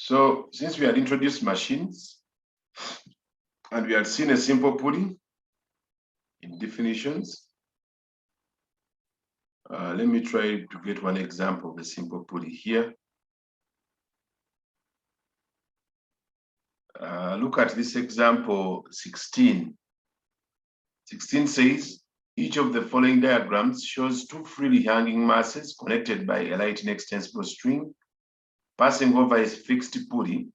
So since we had introduced machines and we had seen a simple pulley in definitions, let me try to get one example of a simple pulley here. Look at this example 16. 16 says, each of the following diagrams shows two freely hanging masses connected by a lightning extensible string passing over a fixed pulley.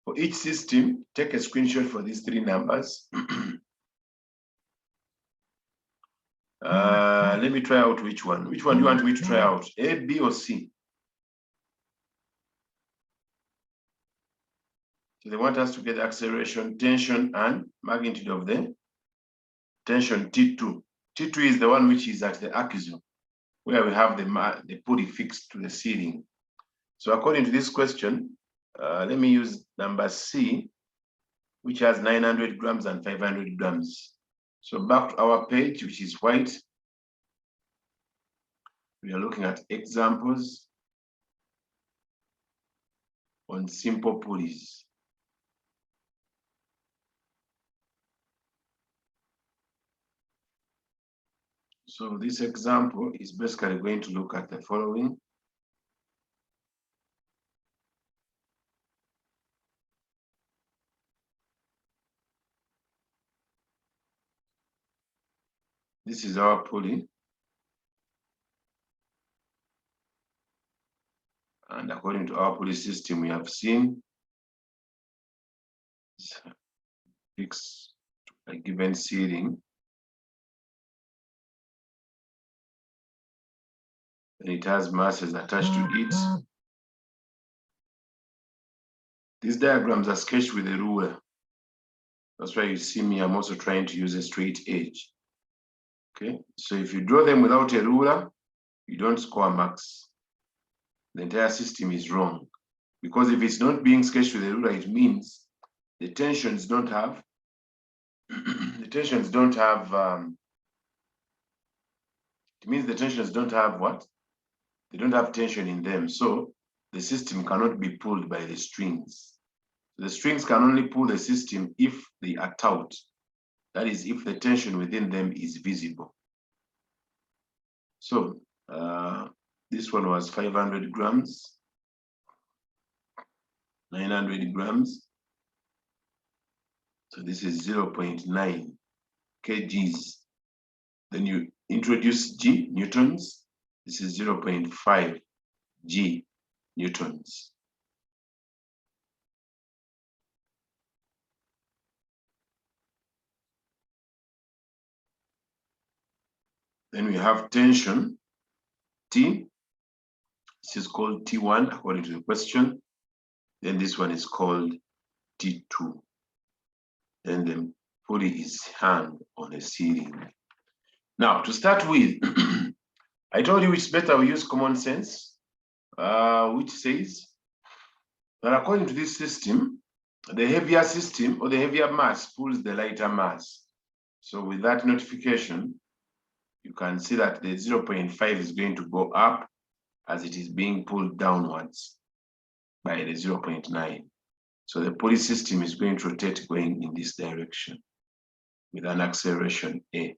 For each system, take a screenshot for these three numbers. Let me try out which one. Which one do you want me to try out? A, B, or C? So they want us to get acceleration, tension, and magnitude of the tension T2. T2 is the one which is at the axis, where we have the pulley fixed to the ceiling. So according to this question, let me use number C, which has 900 grams and 500 grams. So back to our page, which is white. We are looking at examples on simple pulleys. So this example is basically going to look at the following. This is our pulley. And according to our pulley system, we have seen fixed to a given ceiling. And it has masses attached to it. These diagrams are sketched with a ruler. That's why you see me, I'm also trying to use a straight edge. Okay, so if you draw them without a ruler, you don't score marks. The entire system is wrong. Because if it's not being sketched with a ruler, it means the tensions don't have, it means the tensions don't have what? They don't have tension in them. So the system cannot be pulled by the strings. The strings can only pull the system if they are taut. That is, if the tension within them is visible. So this one was 500 grams, 900 grams. So this is 0.9 kgs. Then you introduce G, newtons. This is 0.5 G, newtons. Then we have tension, T. This is called T1 according to the question. Then this one is called T2. Then the pulley is hung on a ceiling. Now, to start with, I told you it's better we use common sense, which says that according to this system, the heavier system or the heavier mass pulls the lighter mass. So with that notification, you can see that the 0.5 is going to go up as it is being pulled downwards by the 0.9. So the pulley system is going to rotate going in this direction with an acceleration A.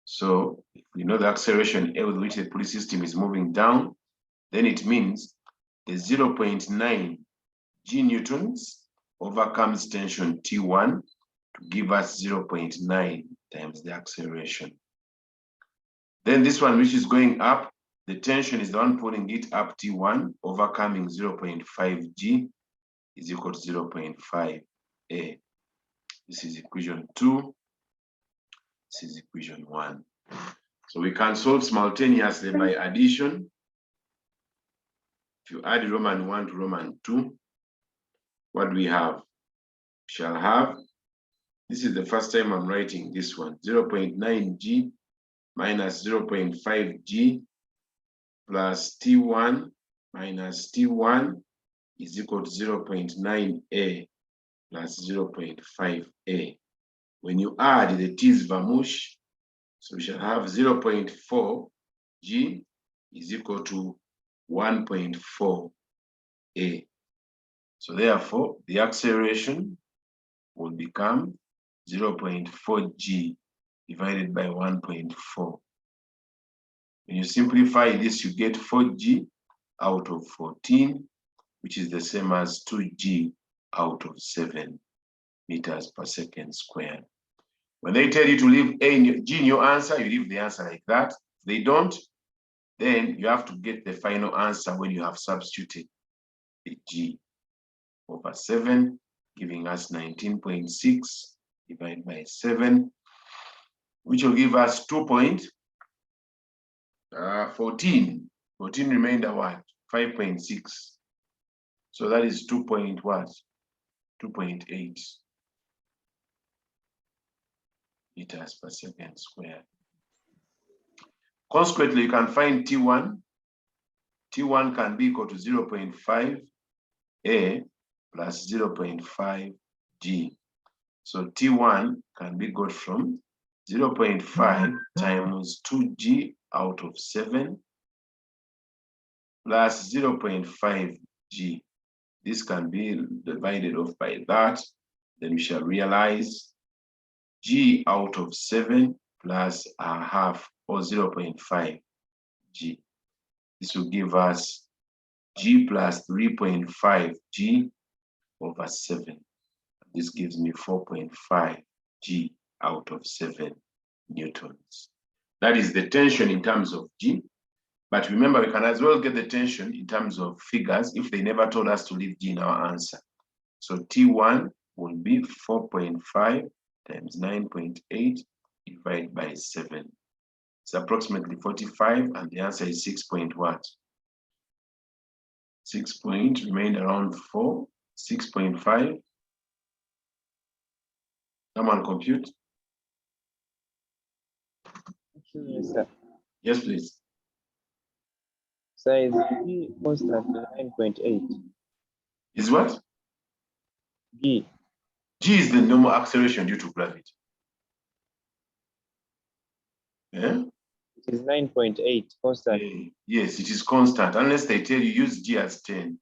So if we know the acceleration A with which the pulley system is moving down, then it means the 0.9 G newtons overcomes tension T1 to give us 0.9 times the acceleration. Then this one, which is going up, the tension is the one pulling it up T1, overcoming 0.5 G is equal to 0.5 A. This is equation 2. This is equation 1. So we can solve simultaneously by addition. If you add Roman 1 to Roman 2, what do we have? We shall have, this is the first time I'm writing this one, 0.9 G minus 0.5 G plus T1 minus T1 is equal to 0.9 A plus 0.5 A. When you add, the T's vamoosh, so we shall have 0.4 G is equal to 1.4 A. So therefore, the acceleration will become 0.4 g divided by 1.4. When you simplify this, you get 4g out of 14, which is the same as 2g out of 7 meters per second squared. When they tell you to leave g in your answer, you leave the answer like that. If they don't, then you have to get the final answer when you have substituted the g over 7, giving us 19.6 divided by 7, which will give us 2.14. 14 remainder what? 5.6. So that is 2.8 meters per second squared. Consequently, you can find T1. T1 can be equal to 0.5 A plus 0.5 G. So T1 can be got from 0.5 times 2G out of 7 plus 0.5 G. This can be divided off by that. Then we shall realize G out of 7 plus a half, or 0.5 G. This will give us G plus 3.5 G over 7. This gives me 4.5 G out of 7 newtons. That is the tension in terms of G. But remember, we can as well get the tension in terms of figures if they never told us to leave G in our answer. So T1 will be 4.5 times 9.8 divided by 7. It's approximately 45, and the answer is 6 point what? 6 point, remain around 4, 6.5. Someone compute? Yes, sir. Yes, please. Size G constant 9.8. Is what? G. G is the normal acceleration due to gravity. Yeah? It is 9.8 constant. Yes, it is constant, unless they tell you use G as 10.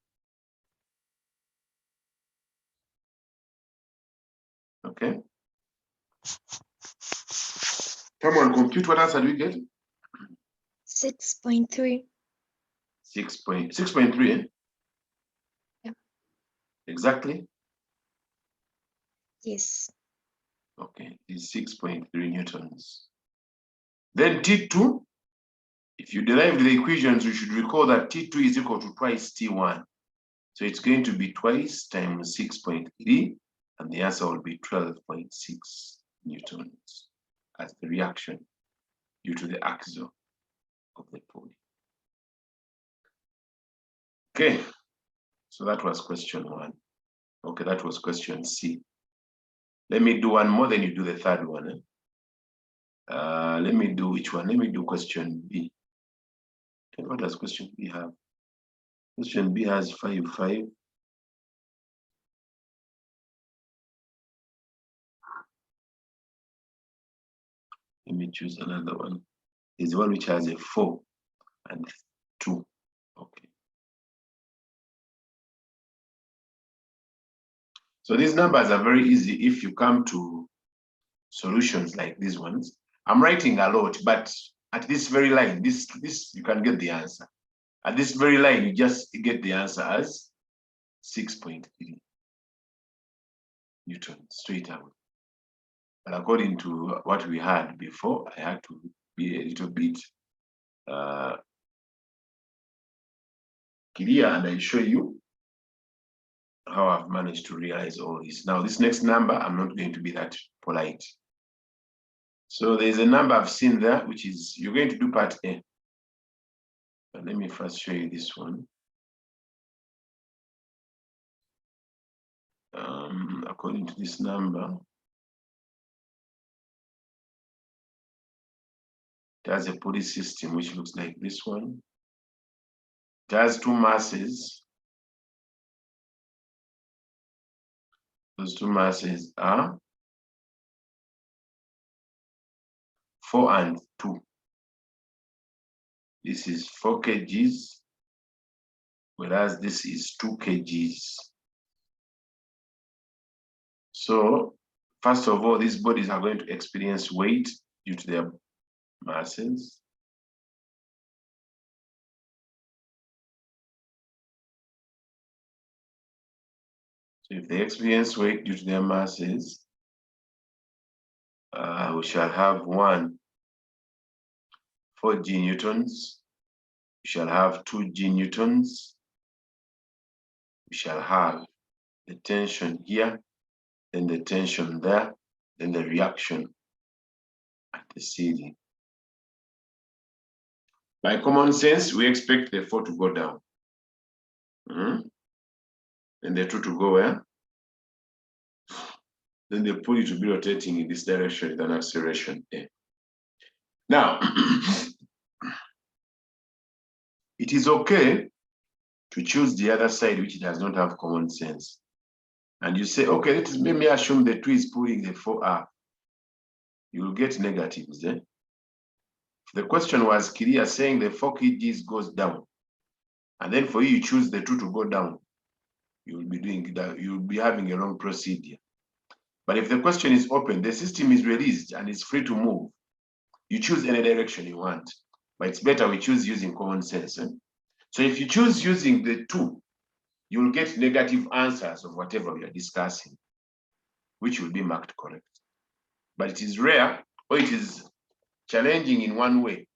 Okay. Someone compute, what answer do we get? 6.3. 6.3, eh? Yeah. Exactly? Yes. Okay, it's 6.3 newtons. Then T2, if you derive the equations, you should recall that T2 is equal to twice T1. So it's going to be twice times 6.3, and the answer will be 12.6 newtons as the reaction due to the axle of the pulley. Okay, so that was question 1. Okay, that was question C. Let me do one more, then you do the third one. Eh? Let me do which one? Let me do question B. And what does question B have? Question B has 5, 5. Let me choose another one. There's one which has a 4 and 2. Okay. So these numbers are very easy if you come to solutions like these ones. I'm writing a lot, but at this very line, this you can get the answer. At this very line, you just get the answer as 6.3 Newton straight away. But according to what we had before, I had to be a little bit clear, and I show you how I've managed to realize all this. Now, this next number, I'm not going to be that polite. So there's a number I've seen there, which is, you're going to do part A. But let me first show you this one. According to this number, it has a pulley system which looks like this one. It has 2 masses. Those 2 masses are 4 and 2. This is 4 kgs, whereas this is 2 kgs. So, first of all, these bodies are going to experience weight due to their masses. So if they experience weight due to their masses, we shall have 1 4 G newtons. We shall have 2 G newtons. We shall have the tension here, then the tension there, then the reaction at the ceiling. By common sense, we expect the 4 to go down. And the 2 to go where? Then the pulley to be rotating in this direction with an acceleration A. Now, it is okay to choose the other side which does not have common sense. And you say, okay, let me assume the 2 is pulling the 4 up. You will get negatives then. The question was clear, saying the 4 kgs goes down. And then for you, you choose the 2 to go down. You will be doing that, you will be having a wrong procedure. But if the question is open, the system is released and it's free to move. You choose any direction you want. But it's better we choose using common sense. So if you choose using the 2, you'll get negative answers of whatever we are discussing, which will be marked correct. But it is rare, or it is challenging in one way.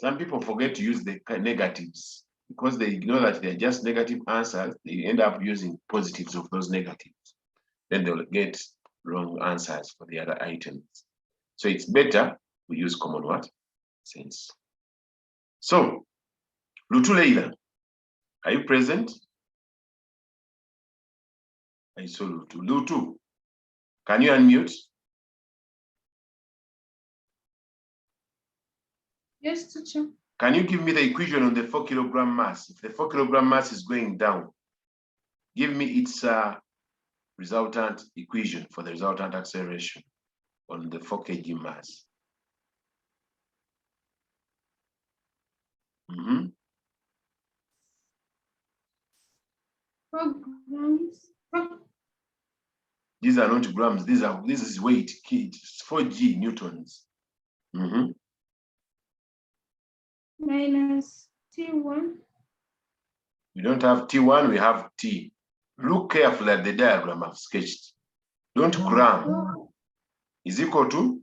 Some people forget to use the negatives because they ignore that they're just negative answers. They end up using positives of those negatives. Then they'll get wrong answers for the other items. So it's better we use common what? Sense. So, Lutu Leila, are you present? I saw Lutu. Lutu, can you unmute? Yes, teacher. Can you give me the equation on the 4 kilogram mass? If the 4 kilogram mass is going down, give me its resultant equation for the resultant acceleration on the 4 kg mass. 4 grams. These are not grams. This is weight. It's 4 G newtons. Minus T1. We don't have T1, we have T. Look carefully at the diagram I've sketched. Don't cram. Is equal to?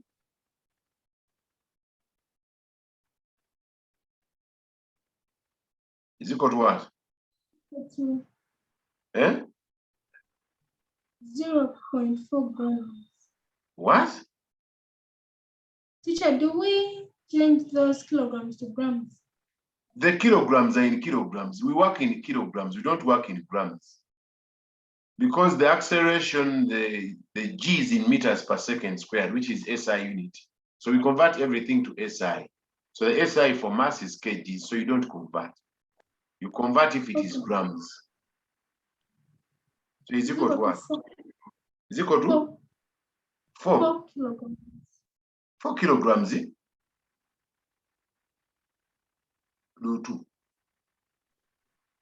Is equal to what? 0.4 grams. What? Teacher, do we change those kilograms to grams? The kilograms are in kilograms. We work in kilograms. We don't work in grams. Because the acceleration, the G is in meters per second squared, which is SI unit. So we convert everything to SI. So the SI for mass is kg, so you don't convert. You convert if it is grams. So is equal to what? Is equal to? 4 kilograms. 4 kilograms, eh? No, 2.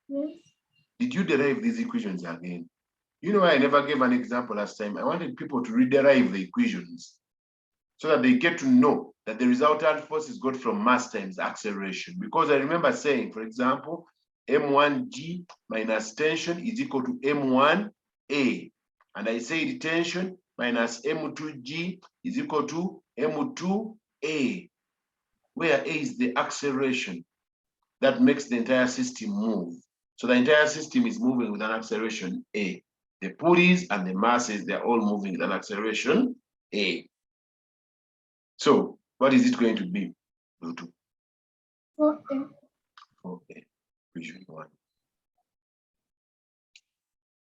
Yes. Did you derive these equations again? You know why I never gave an example last time? I wanted people to rederive the equations so that they get to know that the resultant force is got from mass times acceleration. Because I remember saying, for example, M1G minus tension is equal to M1A. And I said tension minus M2G is equal to M2A, where A is the acceleration that makes the entire system move. So the entire system is moving with an acceleration A. The pulleys and the masses, they're all moving with an acceleration A. So what is it going to be? 4A. 4A, equation 1.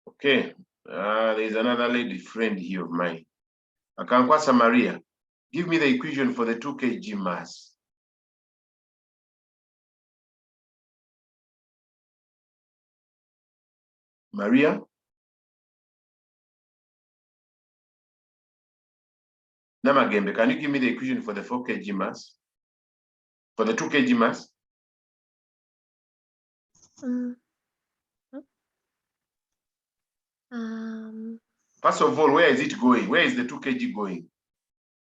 Okay, there's another lady friend here of mine. Akankwasa Maria, give me the equation for the 2 kg mass. Maria? Namagembe, can you give me the equation for the 4 kg mass? For the 2 kg mass? First of all, where is it going? Where is the 2 kg going?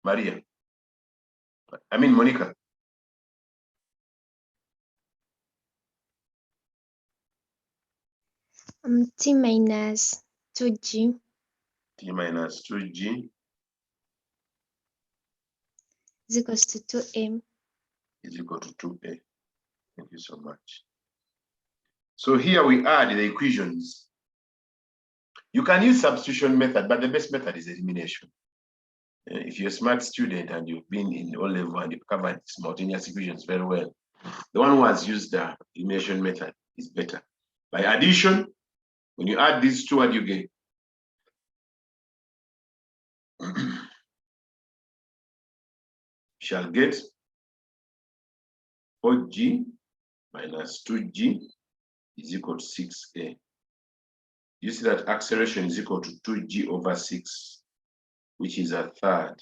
Maria. I mean, Monica. T minus 2G. T minus 2G is equals to 2M. is equal to 2A. Thank you so much. So here we add the equations. You can use substitution method, but the best method is elimination. If you're a smart student and you've been in O level and you've covered simultaneous equations very well, the one who has used the elimination method is better. By addition, when you add these two, what do you get? Shall get 4G minus 2G is equal to 6A. You see that acceleration is equal to 2G over 6, which is a third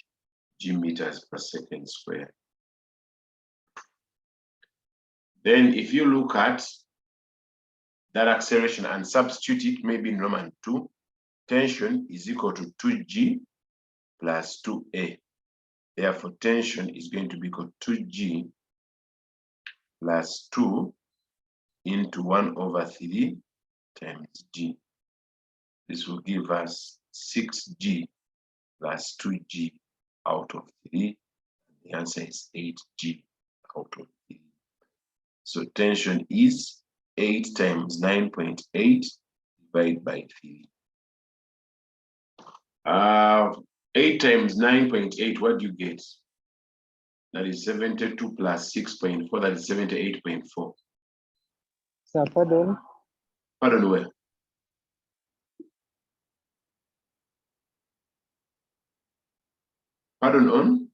G meters per second squared. Then if you look at that acceleration and substitute it maybe in Roman 2, tension is equal to 2G plus 2A. Therefore, tension is going to be equal to 2G plus 2 into 1 over 3 times G. This will give us 6G plus 2G out of 3. The answer is 8G out of 3. So tension is 8 times 9.8 divided by 3. 8 times 9.8, what do you get? That is 72 plus 6.4, that is 78.4. Sir, pardon? Pardon where? Pardon on?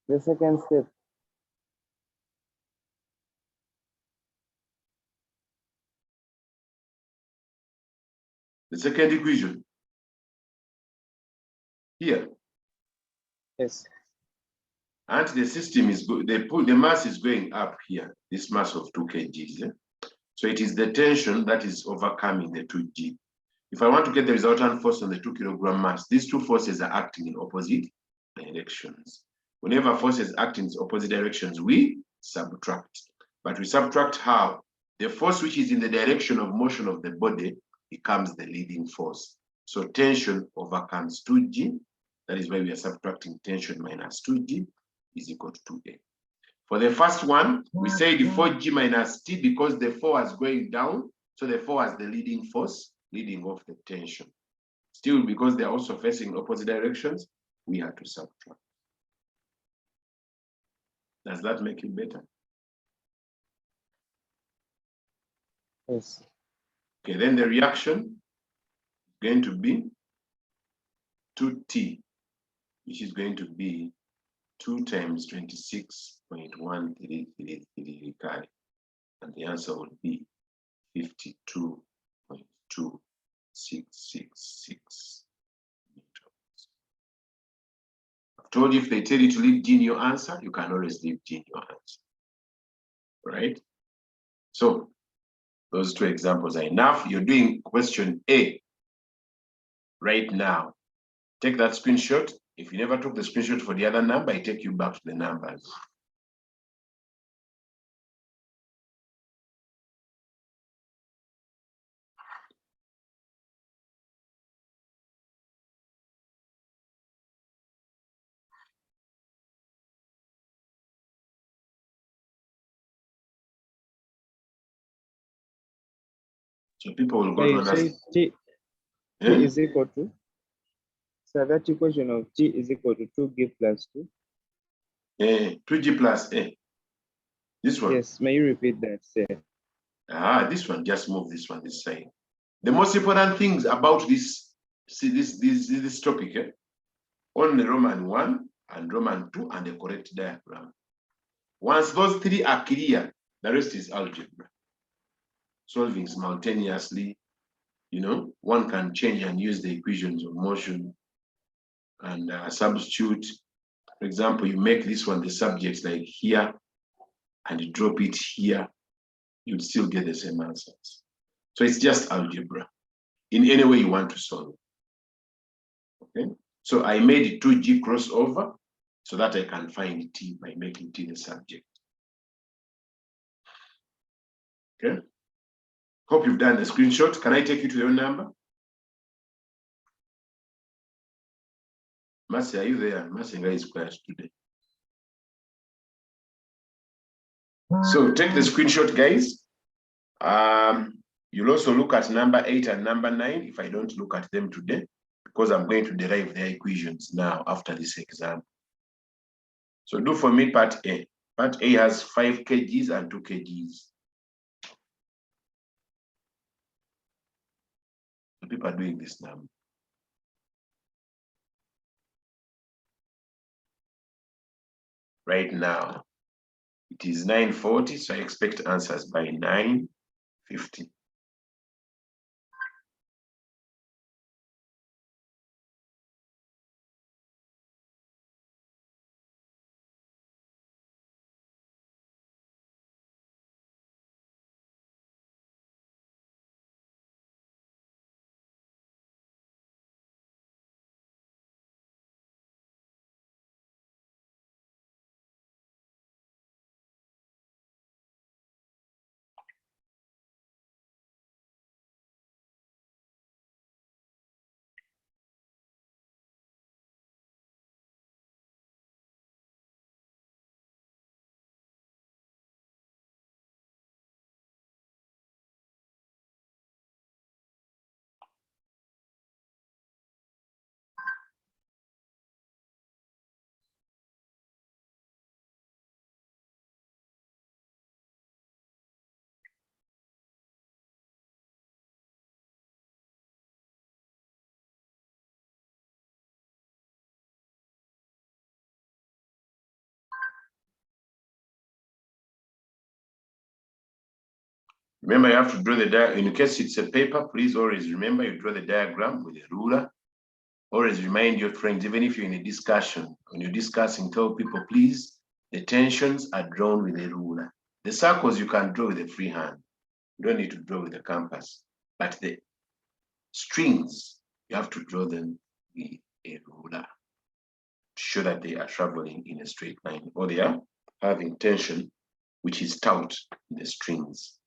The second step. The second equation. Here. Yes. And the system is good. The mass is going up here, this mass of 2 kgs. So it is the tension that is overcoming the 2G. If I want to get the resultant force on the 2 kilogram mass, these two forces are acting in opposite directions. Whenever forces act in opposite directions, we subtract. But we subtract how? The force which is in the direction of motion of the body becomes the leading force. So tension overcomes 2G. That is why we are subtracting tension minus 2G is equal to 2A. For the first one, we say the 4G minus T because the 4 was going down. So the 4 was the leading force, leading off the tension. Still, because they are also facing opposite directions, we have to subtract. Does that make it better? Yes. Okay, then the reaction is going to be 2T, which is going to be 2 times 26.1333 carry. And the answer would be 52.2666 meters. I've told you if they tell you to leave G in your answer, you can always leave G in your answer. Right? So those two examples are enough. You're doing question A right now. Take that screenshot. If you never took the screenshot for the other number, I take you back to the numbers. So people will go to Say T is equal to, so that equation of T is equal to 2G plus 2. 2G plus A. This one. Yes, may you repeat that, sir? This one, just move this one this side. The most important things about this, see this topic, only Roman 1 and Roman 2 and the correct diagram. Once those three are clear, the rest is algebra. Solving simultaneously, one can change and use the equations of motion and substitute. For example, you make this one the subject like here and you drop it here, you'd still get the same answers. So it's just algebra. in any way you want to solve. Okay, so I made 2G crossover so that I can find T by making T the subject. Okay, hope you've done the screenshot. Can I take you to your number? Mercy, are you there? Mercy is quiet today. So take the screenshot, guys. You'll also look at number 8 and number 9 if I don't look at them today, because I'm going to derive their equations now after this exam. So do for me part A. Part A has 5 kgs and 2 kgs. The people are doing this now. Right now, it is 9:40, so I expect answers by 9:50. Remember, you have to draw the diagram. In case it's a paper, please always remember you draw the diagram with a ruler. Always remind your friends, even if you're in a discussion, when you're discussing, tell people, please, the tensions are drawn with a ruler. The circles you can draw with a free hand. You don't need to draw with a compass. But the strings, you have to draw them with a ruler to show that they are traveling in a straight line, or they are having tension, which is taut in the strings.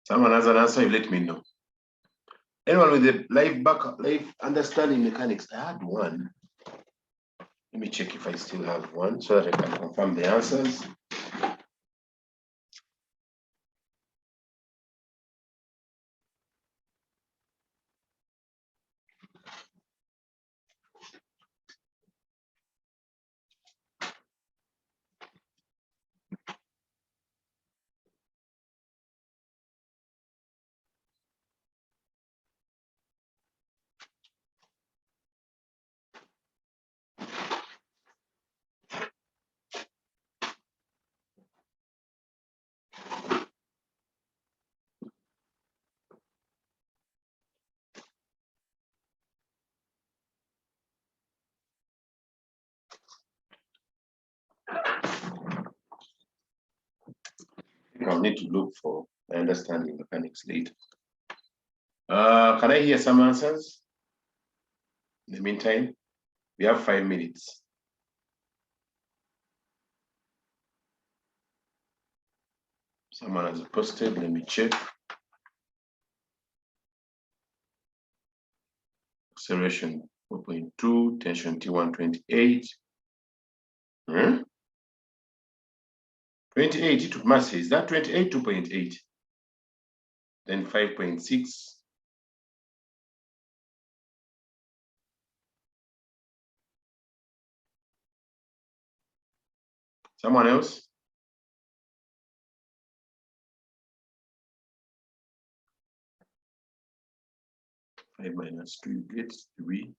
Someone has an answer, you let me know. Anyone with a life understanding mechanics? I had one. Let me check if I still have one so that I can confirm the answers. I'll need to look for understanding mechanics later. Can I hear some answers? In the meantime, we have 5 minutes. Someone has posted, let me check. Acceleration 4.2, tension T1 28. 28 it must say, is that 28 2.8? Then 5.6. Someone else? Five minus 2, you get 3.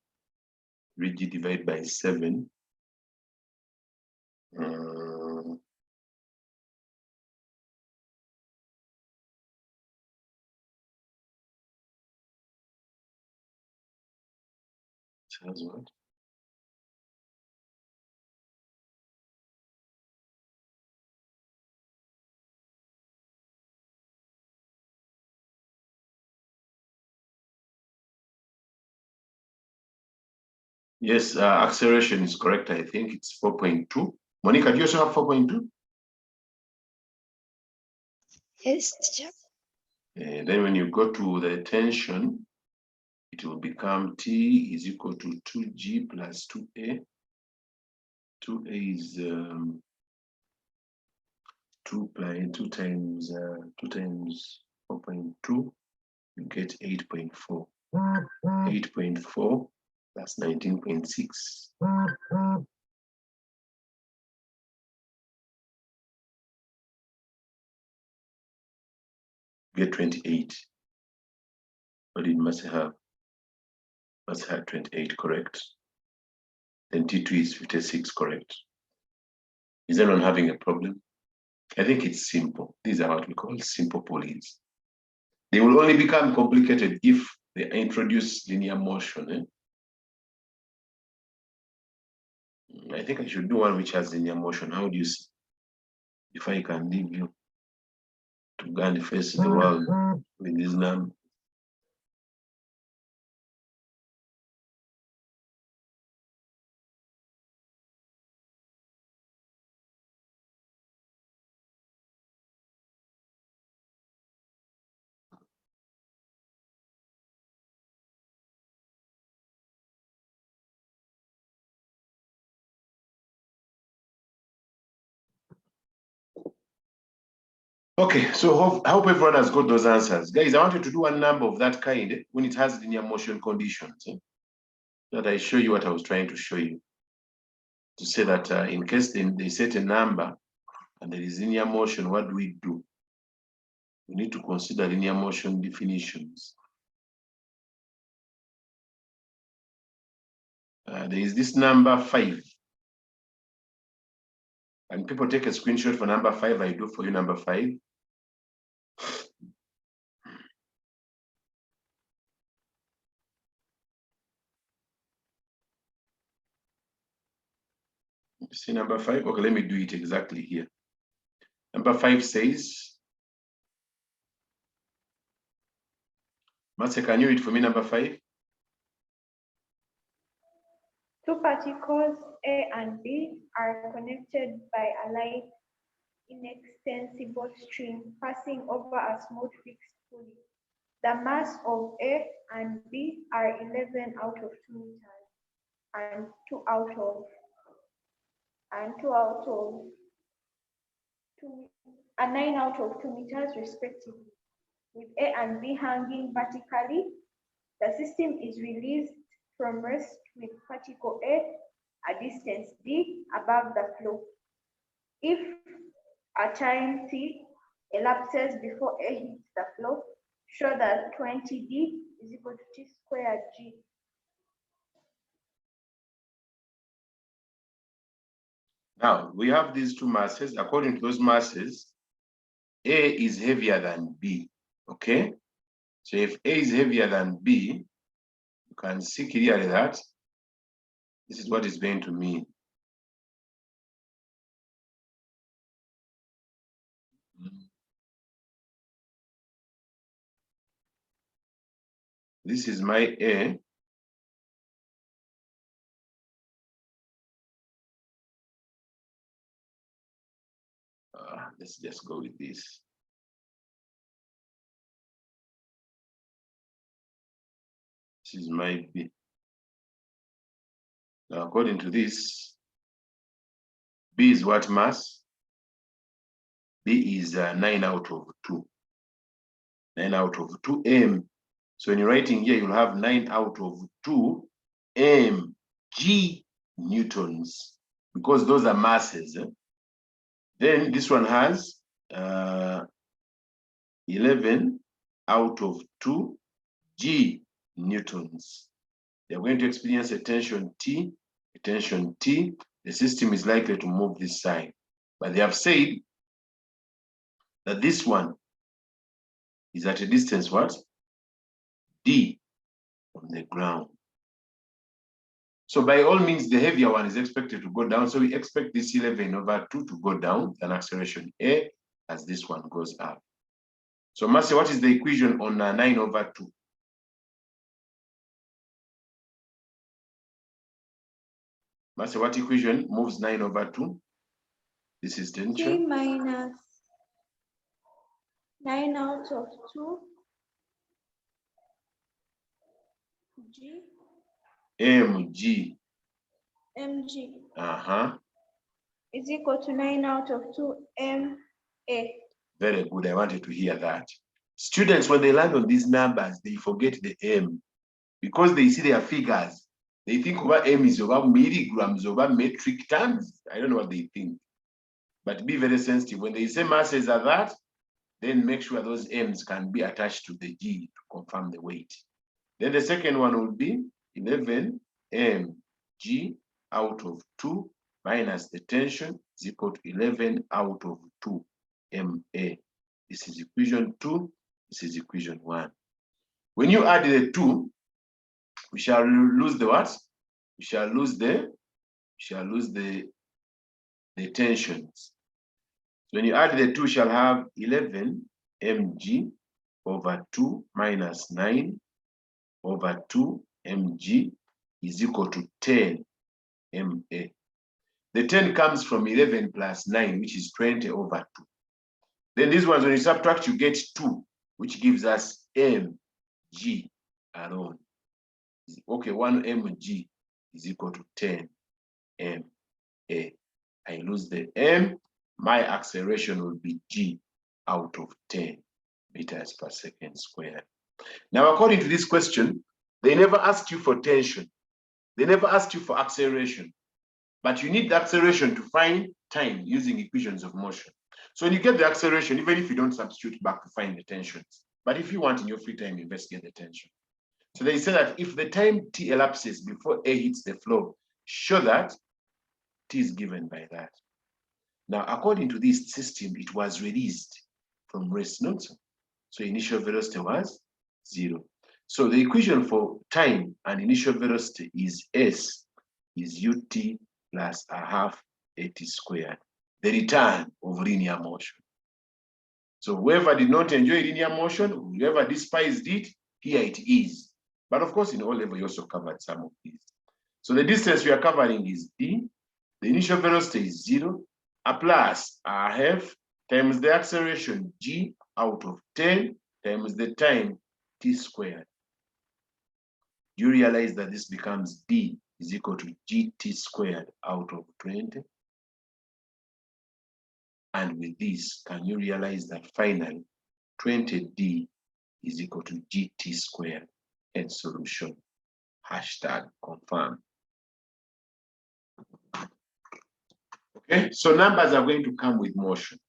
3G divided by 7. That's what? Yes, acceleration is correct. I think it's 4.2. Monica, do you also have 4.2? Yes, teacher. And then when you go to the tension, it will become T is equal to 2G plus 2A. 2A is 2 times 4.2. You get 8.4. 8.4 plus 19.6. Get 28. But it must have 28, correct? Then T2 is 56, correct? Is anyone having a problem? I think it's simple. These are what we call simple pulleys. They will only become complicated if they introduce linear motion. I think I should do one which has linear motion. How do you see? If I can leave you to go and face the world with this number. Okay, so I hope everyone has got those answers. Guys, I wanted to do a number of that kind when it has linear motion conditions. That I show you what I was trying to show you. To say that in case they set a number and there is linear motion, what do? We need to consider linear motion definitions. There is this number 5. And people take a screenshot for number 5. I do for you number 5. See number 5? Okay, let me do it exactly here. Number 5 says, Matse, can you read for me number 5? Two particles, A and B, are connected by a light inextensible string passing over a smooth fixed Pulley. The mass of A and B are 11 out of 2 meters and 2 out of 9 out of 2 meters respectively. With A and B hanging vertically, the system is released from rest with particle A a distance d above the floor. If a time t elapses before A hits the floor, show that 20d is equal to t squared g. Now, we have these two masses. According to those masses, A is heavier than B, okay? So if A is heavier than B, you can see clearly that this is what it's going to mean. This is my A. Let's just go with this. This is my B. Now, according to this, B is what mass? B is 9 out of 2. 9 out of 2 m. So when you're writing here, you'll have 9 out of 2 mg newtons, because those are masses. Then this one has 11 out of 2 g newtons. They're going to experience a tension T. A tension T. The system is likely to move this side. But they have said that this one is at a distance what? D from the ground. So by all means, the heavier one is expected to go down. So we expect this 11 over 2 to go down, an acceleration A, as this one goes up. So Marcy, what is the equation on 9 over 2? Marcy, what equation moves 9 over 2? This is tension. T minus 9 out of 2 G mg. mg Is equal to 9 out of 2 ma. Very good. I wanted to hear that. Students, when they land on these numbers, they forget the m. Because they see their figures, they think over m is over milligrams, over metric tons. I don't know what they think. But be very sensitive. When they say masses are that, then make sure those m's can be attached to the g to confirm the weight. Then the second one will be 11 mg out of 2 minus the tension is equal to 11 out of 2 ma. This is equation 2. This is equation 1. When you add the 2, we shall lose the what? We shall lose the tensions. So when you add the 2, we shall have 11 mg over 2 minus 9 over 2 mg is equal to 10 ma. The 10 comes from 11 plus 9, which is 20 over 2. Then these ones, when you subtract, you get 2, which gives us mg alone. Okay, 1 mg is equal to 10 ma. I lose the m. My acceleration will be g out of 10 meters per second squared. Now, according to this question, they never asked you for tension. They never asked you for acceleration. But you need the acceleration to find time using equations of motion. So when you get the acceleration, even if you don't substitute back to find the tensions, but if you want in your free time, investigate the tension. So they say that if the time t elapses before A hits the floor, show that t is given by that. Now, according to this system, it was released from rest, not so. So initial velocity was 0. So the equation for time and initial velocity is S is ut plus a half at squared, the return of linear motion. So whoever did not enjoy linear motion, whoever despised it, here it is. But of course, in O level, you also covered some of these. So the distance we are covering is d. The initial velocity is 0, a plus a half times the acceleration g out of 10 times the time t squared. You realize that this becomes d is equal to gt squared out of 20. And with this, can you realize that finally 20d is equal to gt squared? And solution. Hashtag confirm. Okay, so numbers are going to come with motion,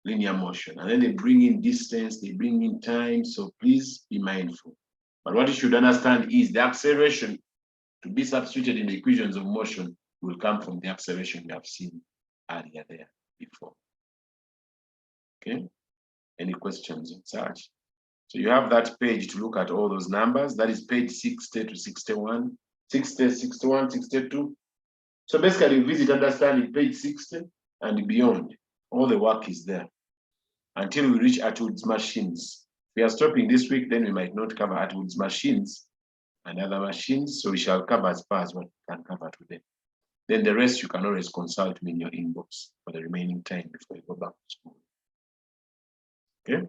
linear motion, and then they bring in distance, they bring in time, so please be mindful. But what you should understand is the acceleration to be substituted in the equations of motion will come from the acceleration we have seen earlier there before. Okay, any questions on such? So you have that page to look at all those numbers. That is page 60 to 61, 60, 61, 62. So basically, you visit understanding page 60 and beyond. All the work is there until we reach Atwood's machines. If we are stopping this week, then we might not cover Atwood's machines and other machines. So we shall cover as far as what we can cover today. Then the rest you can always consult me in your inbox for the remaining time before you go back to school. Okay.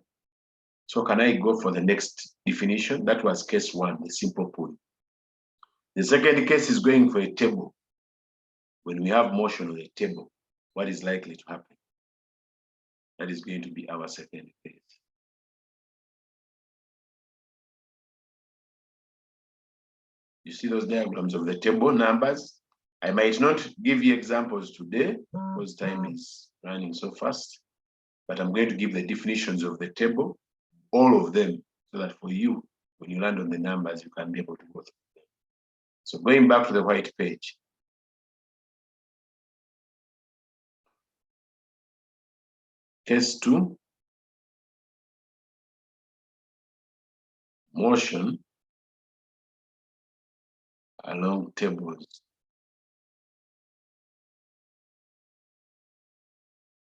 So can I go for the next definition? That was case 1, the simple pulley. The second case is going for a table. When we have motion on a table, what is likely to happen? That is going to be our second case. You see those diagrams of the table numbers? I might not give you examples today because time is running so fast, but I'm going to give the definitions of the table, all of them, so that for you, when you land on the numbers, you can be able to go through them. So going back to the white page. Case 2, motion along tables.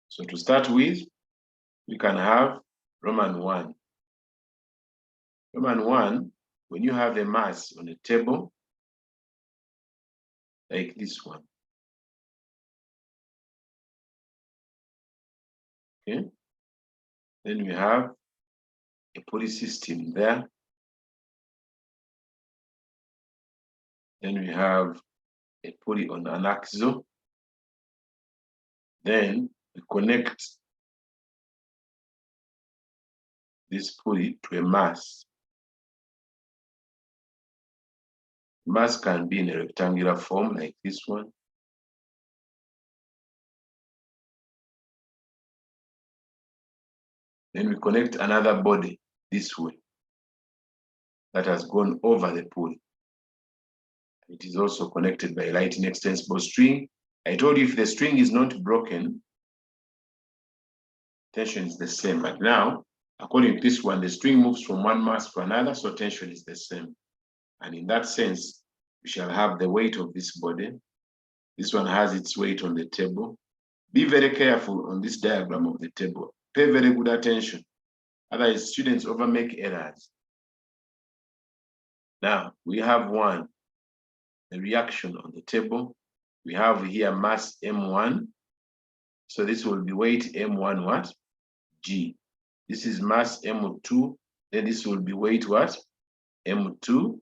So to start with, we can have Roman 1. Roman 1, when you have a mass on a table, like this one. Okay. Then we have a pulley system there. Then we have a pulley on an axle. Then we connect this pulley to a mass. Mass can be in a rectangular form like this one. Then we connect another body this way that has gone over the pulley. It is also connected by a lightning extensible string. I told you if the string is not broken, tension is the same. But now, according to this one, the string moves from one mass to another, so tension is the same. And in that sense, we shall have the weight of this body. This one has its weight on the table. Be very careful on this diagram of the table. Pay very good attention. Otherwise, students overmake errors. Now, we have one, the reaction on the table. We have here mass M1. So this will be weight M1 what? G. This is mass M2. Then this will be weight what? M2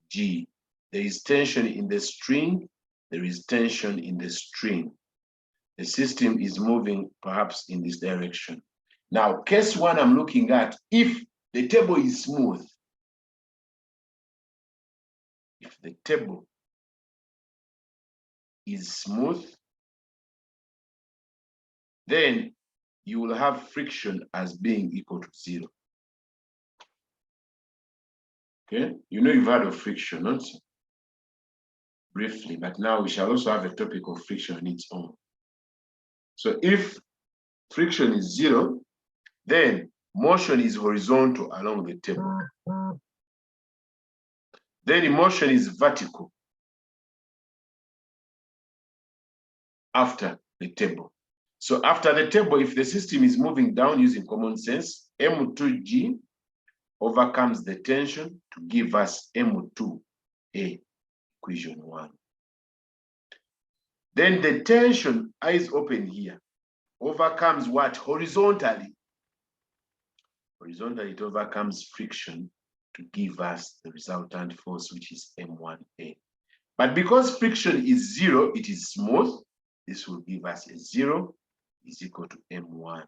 G. There is tension in the string. There is tension in the string. The system is moving perhaps in this direction. Now, case 1 I'm looking at, if the table is smooth, if the table is smooth, then you will have friction as being equal to 0. Okay, you know you've heard of friction, not so? Briefly, but now we shall also have a topic of friction on its own. So if friction is 0, then motion is horizontal along the table. Then motion is vertical after the table. So after the table, if the system is moving down using common sense, M2G overcomes the tension to give us M2A, equation 1. Then the tension, eyes open here, overcomes what? Horizontally. Horizontally, it overcomes friction to give us the resultant force, which is M1A. But because friction is 0, it is smooth. This will give us a 0 is equal to M1A.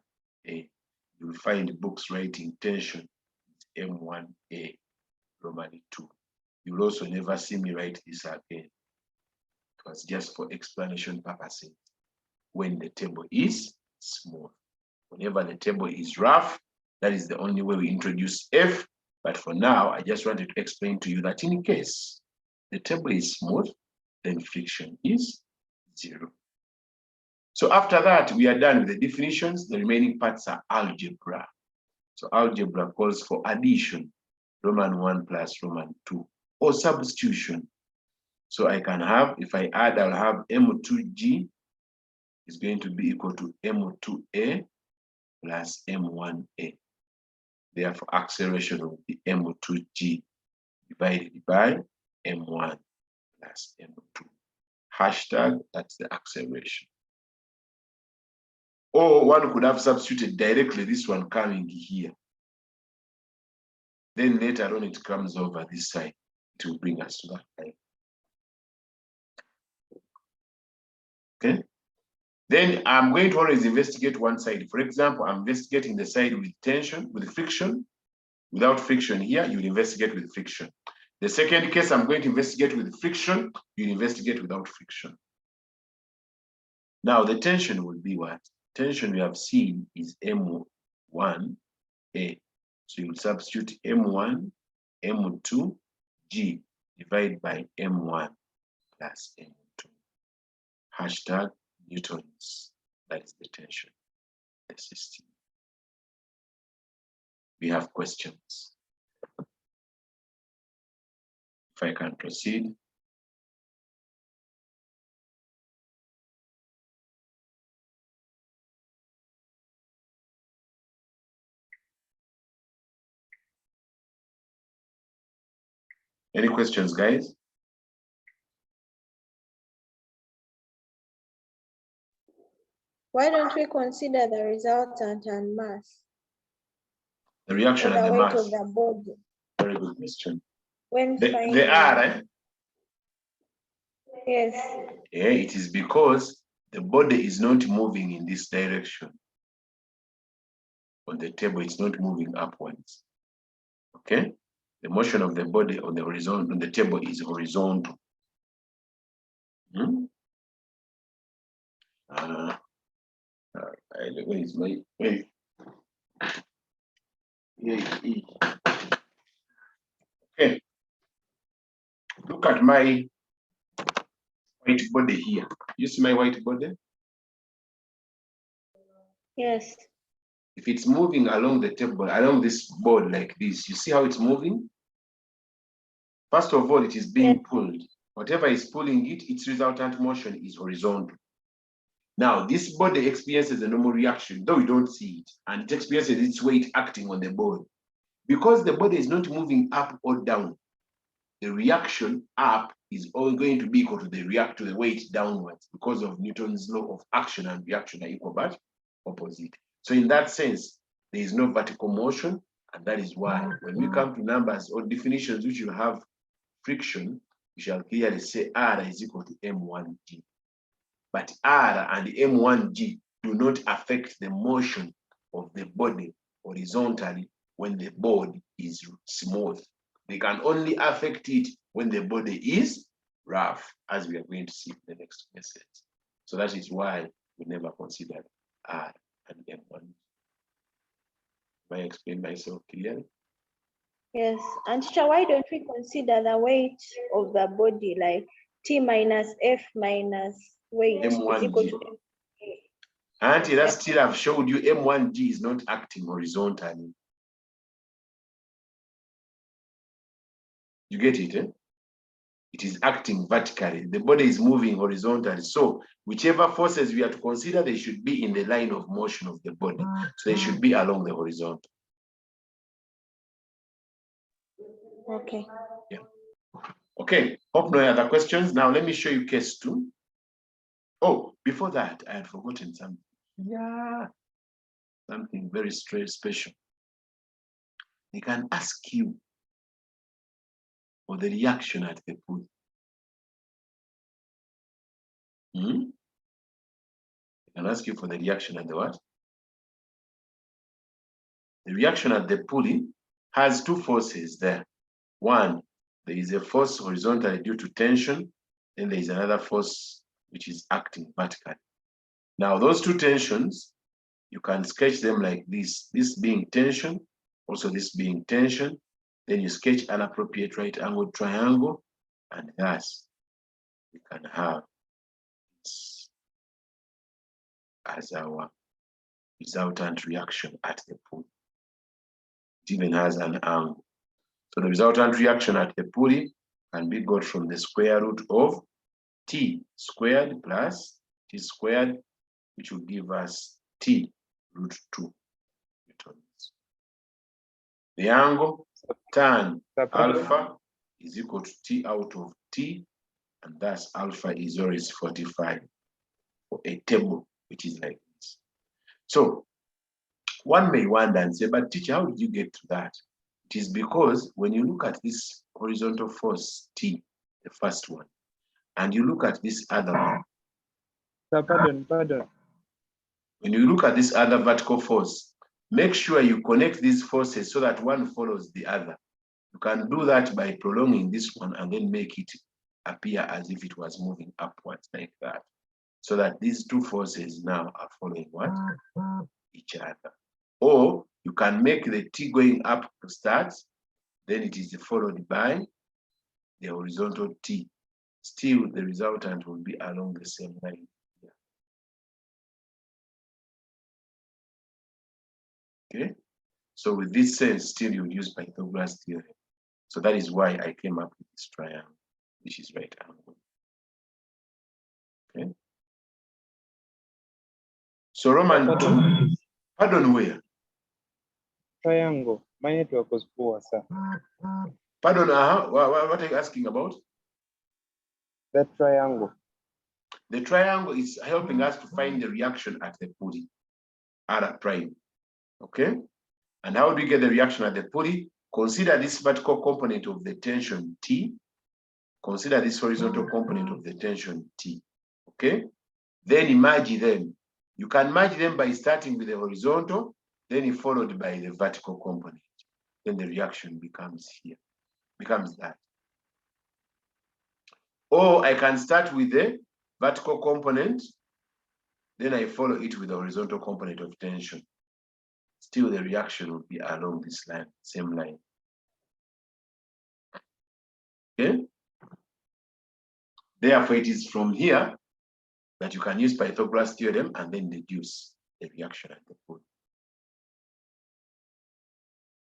You will find books writing tension is M1A, Roman 2. You will also never see me write this again. It was just for explanation purposes. When the table is smooth. Whenever the table is rough, that is the only way we introduce F. But for now, I just wanted to explain to you that in case the table is smooth, then friction is 0. So after that, we are done with the definitions. The remaining parts are algebra. So algebra calls for addition, Roman 1 plus Roman 2, or substitution. So I can have, if I add, I'll have M2G is going to be equal to M2A plus M1A. Therefore, acceleration will be M2G divided by M1 plus M2. Hashtag, that's the acceleration. Or one could have substituted directly this one coming here. Then later on, it comes over this side. It will bring us to that line. Okay. Then I'm going to always investigate one side. For example, I'm investigating the side with tension, with friction. Without friction here, you will investigate with friction. The second case, I'm going to investigate with friction. You investigate without friction. Now, the tension will be what? Tension we have seen is M1A. So you will substitute M1, M2, G, divided by M1 plus M2. Hashtag Newtons. That is the tension of the system. We have questions. If I can proceed. Any questions, guys? Why don't we consider the resultant and mass? The reaction or and the the weight mass. of the body Very good question. when finding? They are, eh? Yes. Yeah, it is because the body is not moving in this direction. On the table, it's not moving upwards. Okay? The motion of the body on the horizon on the table is horizontal. Where is my wait? Okay. Look at my white body here. You see my white body? Yes. If it's moving along the table, along this board like this, you see how it's moving? First of all, it is being pulled. Whatever is pulling it, its resultant motion is horizontal. Now, this body experiences a normal reaction, though we don't see it, and it experiences its weight acting on the body. Because the body is not moving up or down, the reaction up is all going to be equal to the weight downwards because of Newton's law of action and reaction are equal but opposite. So in that sense, there is no vertical motion, and that is why when we come to numbers or definitions which will have friction, we shall clearly say R is equal to M1G. But R and M1G do not affect the motion of the body horizontally when the body is smooth. They can only affect it when the body is rough, as we are going to see in the next message. So that is why we never considered R and M1. May I explain myself clearly? Yes. And teacher, why don't we consider the weight of the body, like T minus F minus weight is equal to M? Auntie, that still I've showed you M1G is not acting horizontally. You get it, eh? It is acting vertically. The body is moving horizontally. So whichever forces we are to consider, they should be in the line of motion of the body. So they should be along the horizontal. Okay. Yeah. Okay. Hope no other questions. Now let me show you case 2. Oh, before that, I had forgotten something. Yeah. Something very special. they can ask you for the reaction at the pulley. They can ask you for the reaction at the what? The reaction at the pulley has two forces there. One, there is a force horizontally due to tension, then there is another force which is acting vertically. Now, those two tensions, you can sketch them like this being tension, also this being tension. Then you sketch an appropriate right angle triangle, and thus we can have this as our resultant reaction at the pulley. It even has an angle. So the resultant reaction at the pulley can be got from the square root of t squared plus t squared, which will give us t root 2 newtons. The angle tan alpha is equal to t out of t, and thus alpha is always 45 for a table which is like this. So one may wonder and say, but teacher, how did you get to that? It is because when you look at this horizontal force T, the first one, and you look at this other one. Sir, pardon. When you look at this other vertical force, make sure you connect these forces so that one follows the other. You can do that by prolonging this one and then make it appear as if it was moving upwards like that. So that these two forces now are following what? Each other. Or you can make the T going up to start, then it is followed by the horizontal T. Still, the resultant will be along the same line here. Okay? So with this sense, still you use Pythagoras theorem. So that is why I came up with this triangle, which is right angle. Okay? So Roman 2, pardon where? Triangle. My network was poor, sir. Pardon, what are you asking about? That triangle. The triangle is helping us to find the reaction at the pulley, R prime. Okay? And how do we get the reaction at the pulley? Consider this vertical component of the tension T. Consider this horizontal component of the tension T. Okay? Then merge them. You can merge them by starting with the horizontal, then followed by the vertical component. Then the reaction becomes that. Or I can start with the vertical component, then I follow it with the horizontal component of tension. Still, the reaction will be along this line, same line. Okay? Therefore, it is from here that you can use Pythagoras theorem and then deduce the reaction at the pulley.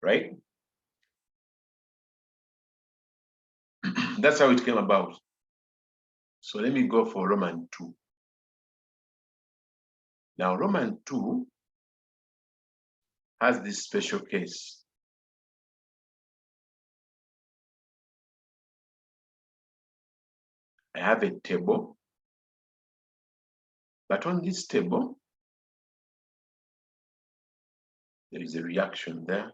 Right? That's how it came about. So let me go for Roman 2. Now, Roman 2 has this special case. I have a table, but on this table, there is a reaction there.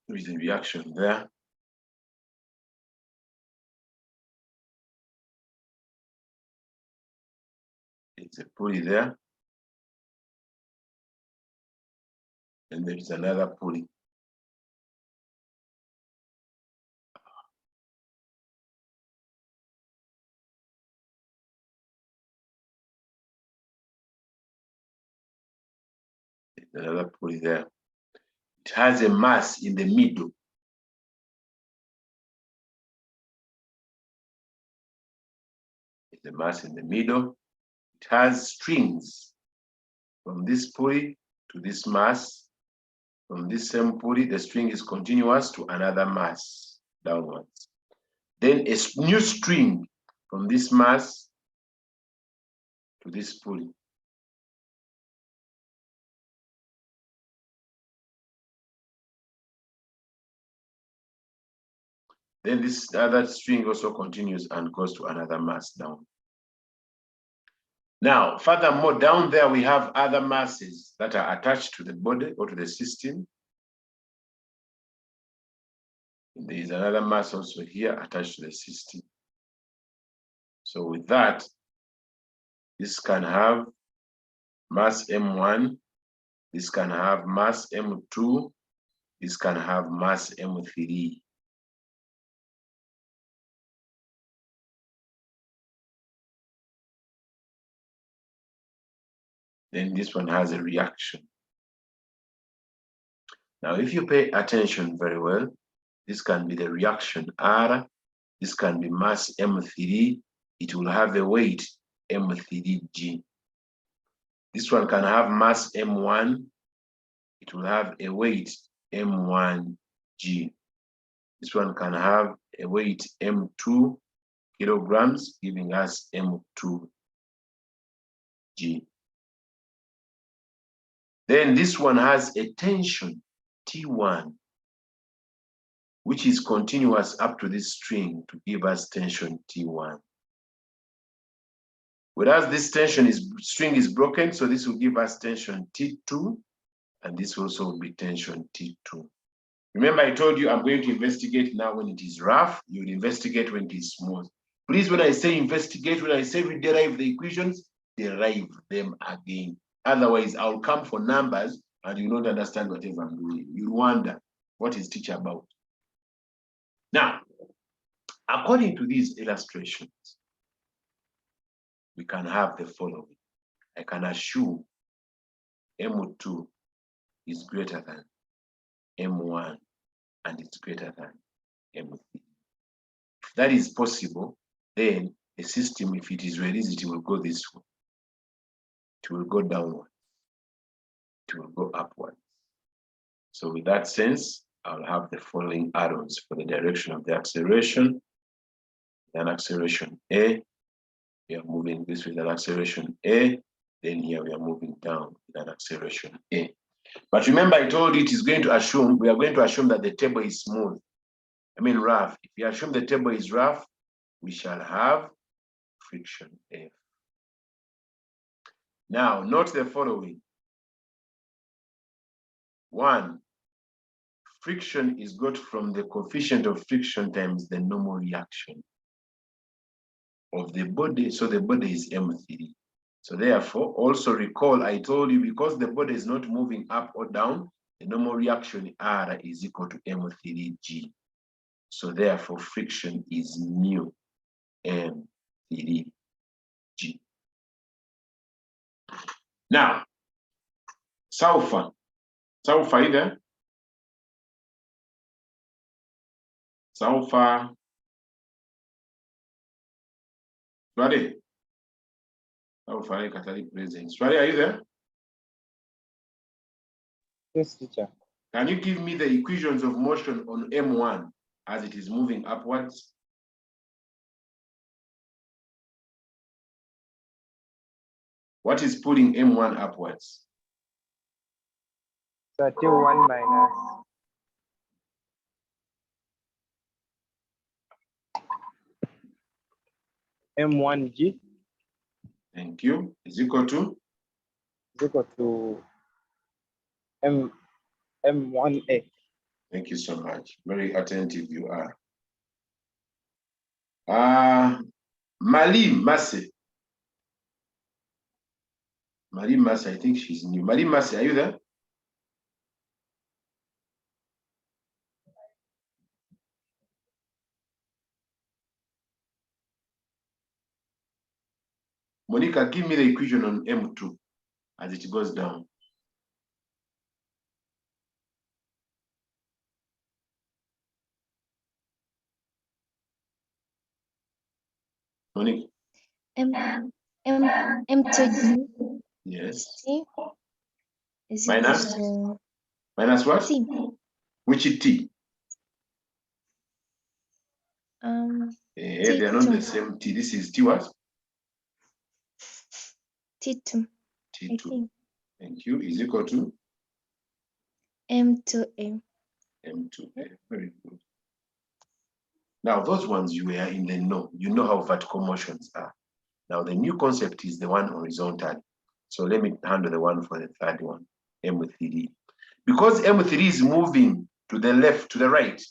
There is a reaction there. It's a pulley there. And there is another pulley. There's another pulley there. It has a mass in the middle. It's a mass in the middle. It has strings from this pulley to this mass. From this same pulley, the string is continuous to another mass downwards. Then a new string from this mass to this pulley. Then this other string also continues and goes to another mass down. Now, furthermore, down there we have other masses that are attached to the body or to the system. There is another mass also here attached to the system. So with that, this can have mass M1, this can have mass M2, this can have mass M3. Then this one has a reaction. Now, if you pay attention very well, this can be the reaction R, this can be mass M3, it will have a weight M3G. This one can have mass M1, it will have a weight M1G. This one can have a weight M2 kilograms, giving us M2G. Then this one has a tension T1, which is continuous up to this string to give us tension T1. Whereas this string is broken, so this will give us tension T2, and this also will be tension T2. Remember, I told you I'm going to investigate now when it is rough, you will investigate when it is smooth. Please, when I say investigate, when I say we derive the equations, derive them again. Otherwise, I'll come for numbers and you will not understand whatever I'm doing. You'll wonder, what is teacher about? Now, according to these illustrations, we can have the following. I can assume M2 is greater than M1 and it's greater than M3. If that is possible, then the system, if it is released, it will go this way. It will go downward. It will go upward. So with that sense, I'll have the following arrows for the direction of the acceleration. Then acceleration A, we are moving this with an acceleration A. Then here we are moving down with an acceleration A. But remember, I told you it is going to assume, we are going to assume that the table is smooth. I mean rough. If we assume the table is rough, we shall have friction F. Now, note the following. 1, friction is got from the coefficient of friction times the normal reaction of the body. So the body is M3. So therefore, also recall, I told you because the body is not moving up or down, the normal reaction R is equal to M3G. So therefore, friction is mu M3G. Now, sulfur either. Sulfur. Swale. Sulfur Catholic present. Swale, are you there? Yes, teacher. Can you give me the equations of motion on M1 as it is moving upwards? What is pulling M1 upwards? 31 minus M1G Thank you. Is equal to? is equal to M1A. Thank you so much. Very attentive you are. Marie Massey. Marie Massey, I think she's new. Marie Massey, are you there? Monica, give me the equation on M2 as it goes down. Monica. M2G. Yes. T is Minus? equal Minus what? to T. Which is T? They are not the same T. This is T what? T2. T2. Thank you. Is equal to? M2A. M2A. Very good. Now, those ones you were in the know. You know how vertical motions are. Now the new concept is the one horizontal. So let me handle the one for the third one, M3. Because M3 is moving to the left, to the right.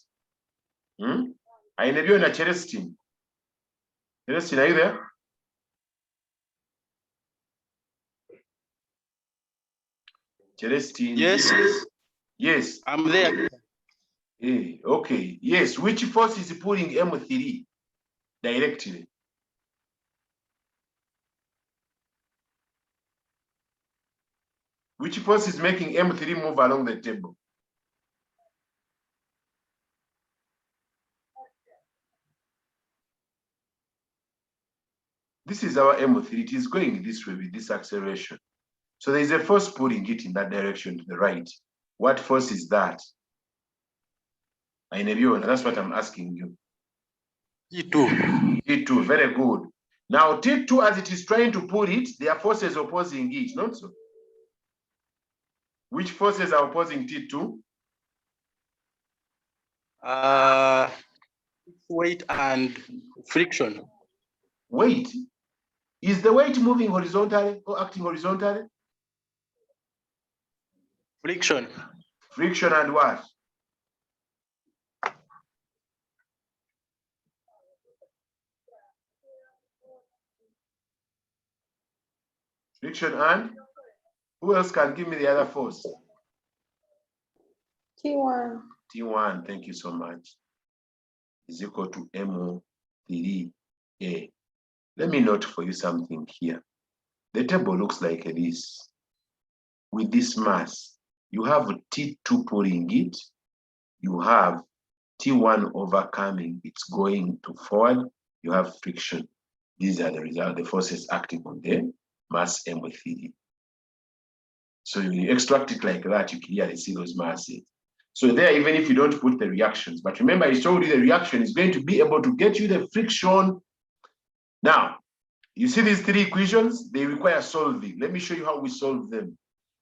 I know you're in a Celestine. Celestine, are you there? Celestine. Yes. Yes. I'm there. Okay. Yes. Which force is pulling M3 directly? Which force is making M3 move along the table? This is our M3. It is going this way with this acceleration. So there is a force pulling it in that direction to the right. What force is that? I know, that's what I'm asking you. T2. T2, very good. Now T2, as it is trying to pull it, there are forces opposing it, not so? Which forces are opposing T2? Weight and friction. Weight. Is the weight moving horizontally or acting horizontally? Friction. Friction and what? Friction and? Who else can give me the other force? T1. T1, thank you so much, is equal to M3A. Let me note for you something here. The table looks like this. With this mass, you have T2 pulling it, you have T1 overcoming, it's going to forward, you have friction. These are the result, the forces acting on the mass M3. So you extract it like that, you clearly see those masses. So there, even if you don't put the reactions, but remember I told you the reaction is going to be able to get you the friction. Now, you see these three equations, they require solving. Let me show you how we solve them.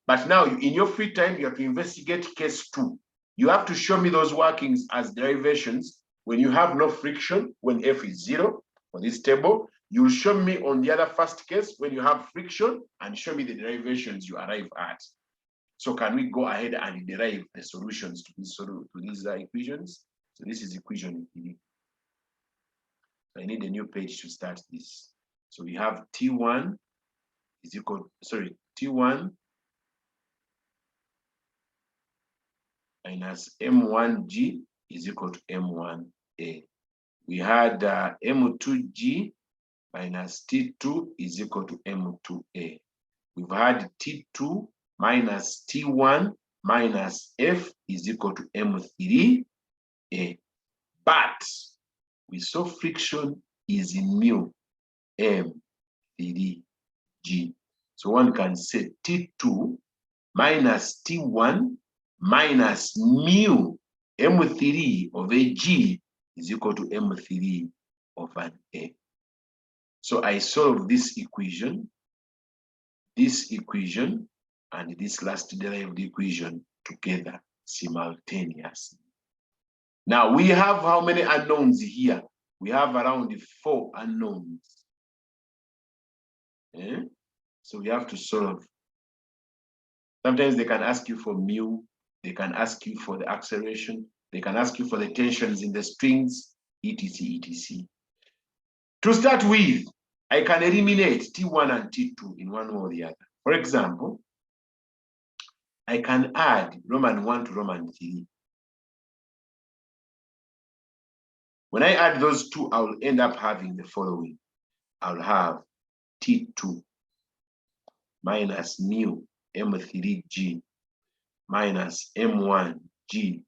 But now, in your free time, you have to investigate case 2. You have to show me those workings as derivations when you have no friction, when F is 0 for this table. You'll show me on the other first case when you have friction and show me the derivations you arrive at. So can we go ahead and derive the solutions to these equations? So this is equation 3. I need a new page to start this. So we have T1 is equal, T1 minus M1G is equal to M1A. We had M2G minus T2 is equal to M2A. We've had T2 minus T1 minus F is equal to M3A. But we saw friction is in mu M3G. So one can say T2 minus T1 minus mu M3 of AG is equal to M3 of an A. So I solve this equation, and this last derived equation together simultaneously. Now we have how many unknowns here? We have around 4 unknowns. So we have to solve. Sometimes they can ask you for mu, they can ask you for the acceleration, they can ask you for the tensions in the strings, etc, etc. To start with, I can eliminate T1 and T2 in one way or the other. For example, I can add Roman 1 to Roman 3. When I add those two, I'll end up having the following. I'll have T2 minus mu M3G minus M1G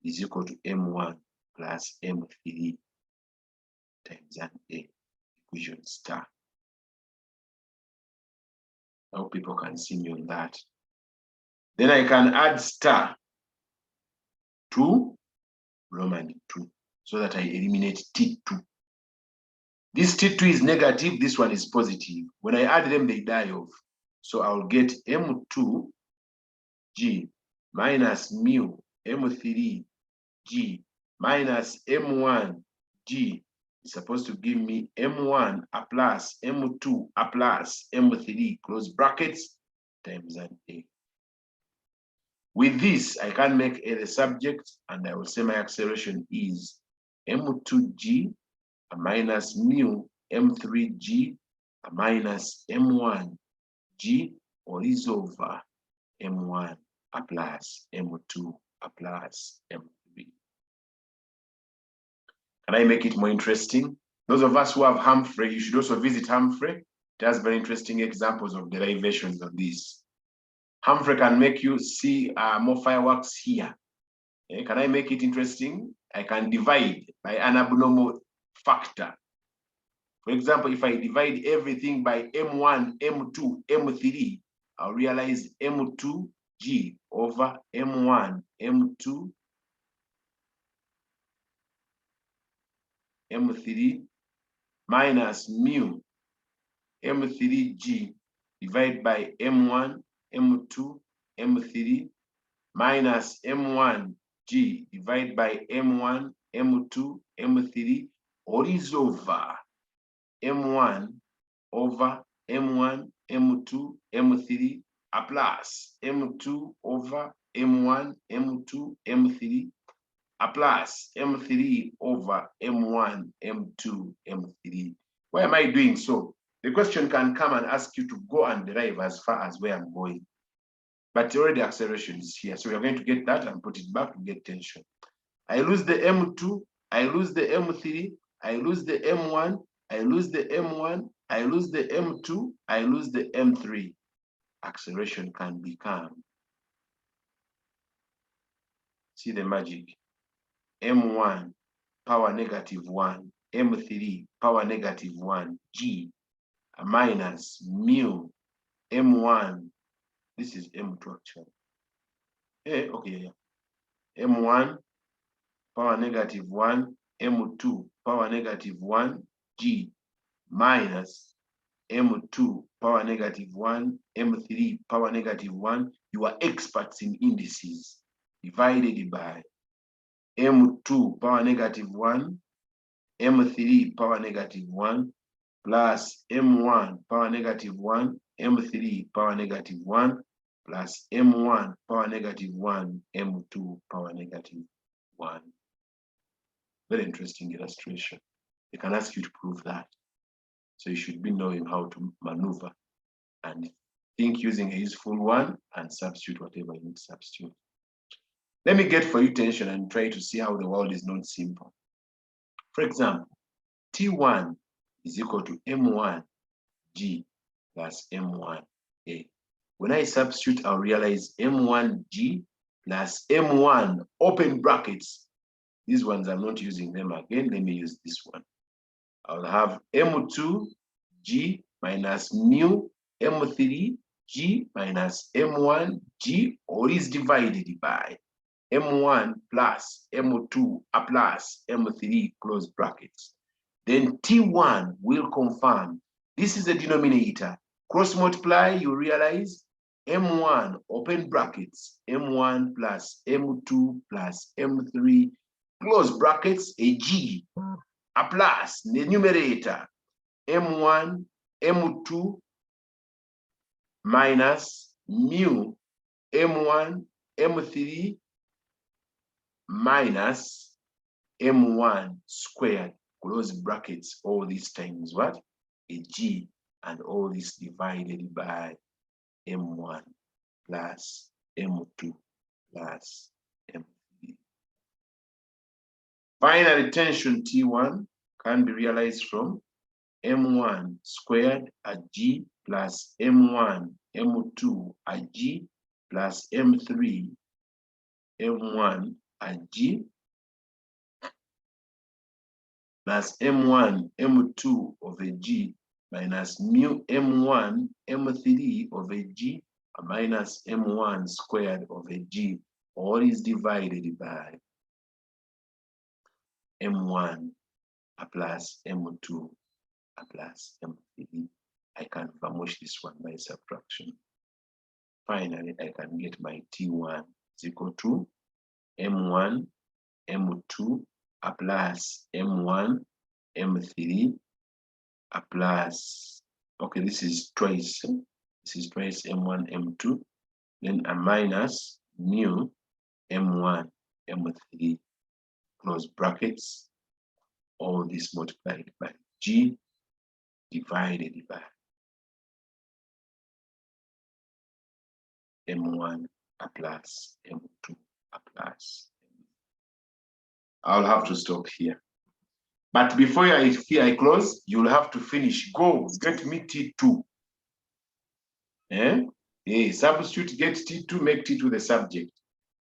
is equal to M1 plus M3 times an A, equation star. I hope people can see me on that. Then I can add star to Roman 2 so that I eliminate T2. This T2 is negative, this one is positive. When I add them, they die off. So I'll get M2G minus mu M3G minus M1G It's supposed to give me M1 a plus M2 a plus M3 close brackets times an A. With this, I can make A the subject, and I will say my acceleration is M2G a minus mu M3G a minus M1G, or is over M1 a plus M2 a plus M3. Can I make it more interesting? Those of us who have Humphrey, you should also visit Humphrey. It has very interesting examples of derivations of this. Humphrey can make you see more fireworks here. Can I make it interesting? I can divide by an abnormal factor. For example, if I divide everything by M1, M2, M3, I'll realize M2G over M1, M2, M3 minus mu M3G divided by M1, M2, M3 minus M1G divided by M1, M2, M3, or is over M1 over M1, M2, M3, a plus M2 over M1, M2, M3, a plus M3 over M1, M2, M3. Why am I doing so? The question can come and ask you to go and derive as far as where I'm going. But already acceleration is here. So we're going to get that and put it back to get tension. I lose the M2, I lose the M3, I lose the M1, I lose the M1, I lose the M2, I lose the M3. Acceleration can become, see the magic, M1 power negative 1, M3 power negative 1, G minus mu M1, this is M2 actually. Okay, M1 power negative 1, M2 power negative 1, G minus M2 power negative 1, M3 power negative 1. You are experts in indices, divided by M2 power negative 1, M3 power negative 1, plus M1 power negative 1, M3 power negative 1, plus M1 power negative 1, M2 power negative 1. Very interesting illustration. They can ask you to prove that. So you should be knowing how to maneuver and think using a useful one and substitute whatever you need to substitute. Let me get for you tension and try to see how the world is not simple. For example, T1 is equal to M1G plus M1A. When I substitute, I'll realize M1G plus M1, open brackets. These ones I'm not using them again. Let me use this one. I'll have M2G minus mu M3G minus M1G, all is divided by M1 plus M2 a plus M3 close brackets. Then T1 will confirm. This is the denominator. Cross multiply, you realize M1 open brackets, M1 plus M2 plus M3 close brackets, a G, a plus the numerator, M1, M2 minus mu M1, M3 minus M1 squared, close brackets, all these times what? A G, and all this divided by M1 plus M2 plus M3. Finally, tension T1 can be realized from M1 squared at G plus M1, M2 at G plus M3, M1 at G plus M1, M2 over G minus mu M1, M3 over G minus M1 squared over G, all is divided by M1 a plus M2 a plus M3. I can furnish this one by subtraction. Finally, I can get my T1 is equal to M1, M2 a plus M1, M3 plus, okay, this is twice. This is twice M1, M2, then a minus mu M1, M3, close brackets, all this multiplied by G divided by M1 plus M2 plus. I'll have to stop here. But before I close, you'll have to finish. Go, get me T2. Substitute, get T2, make T2 the subject.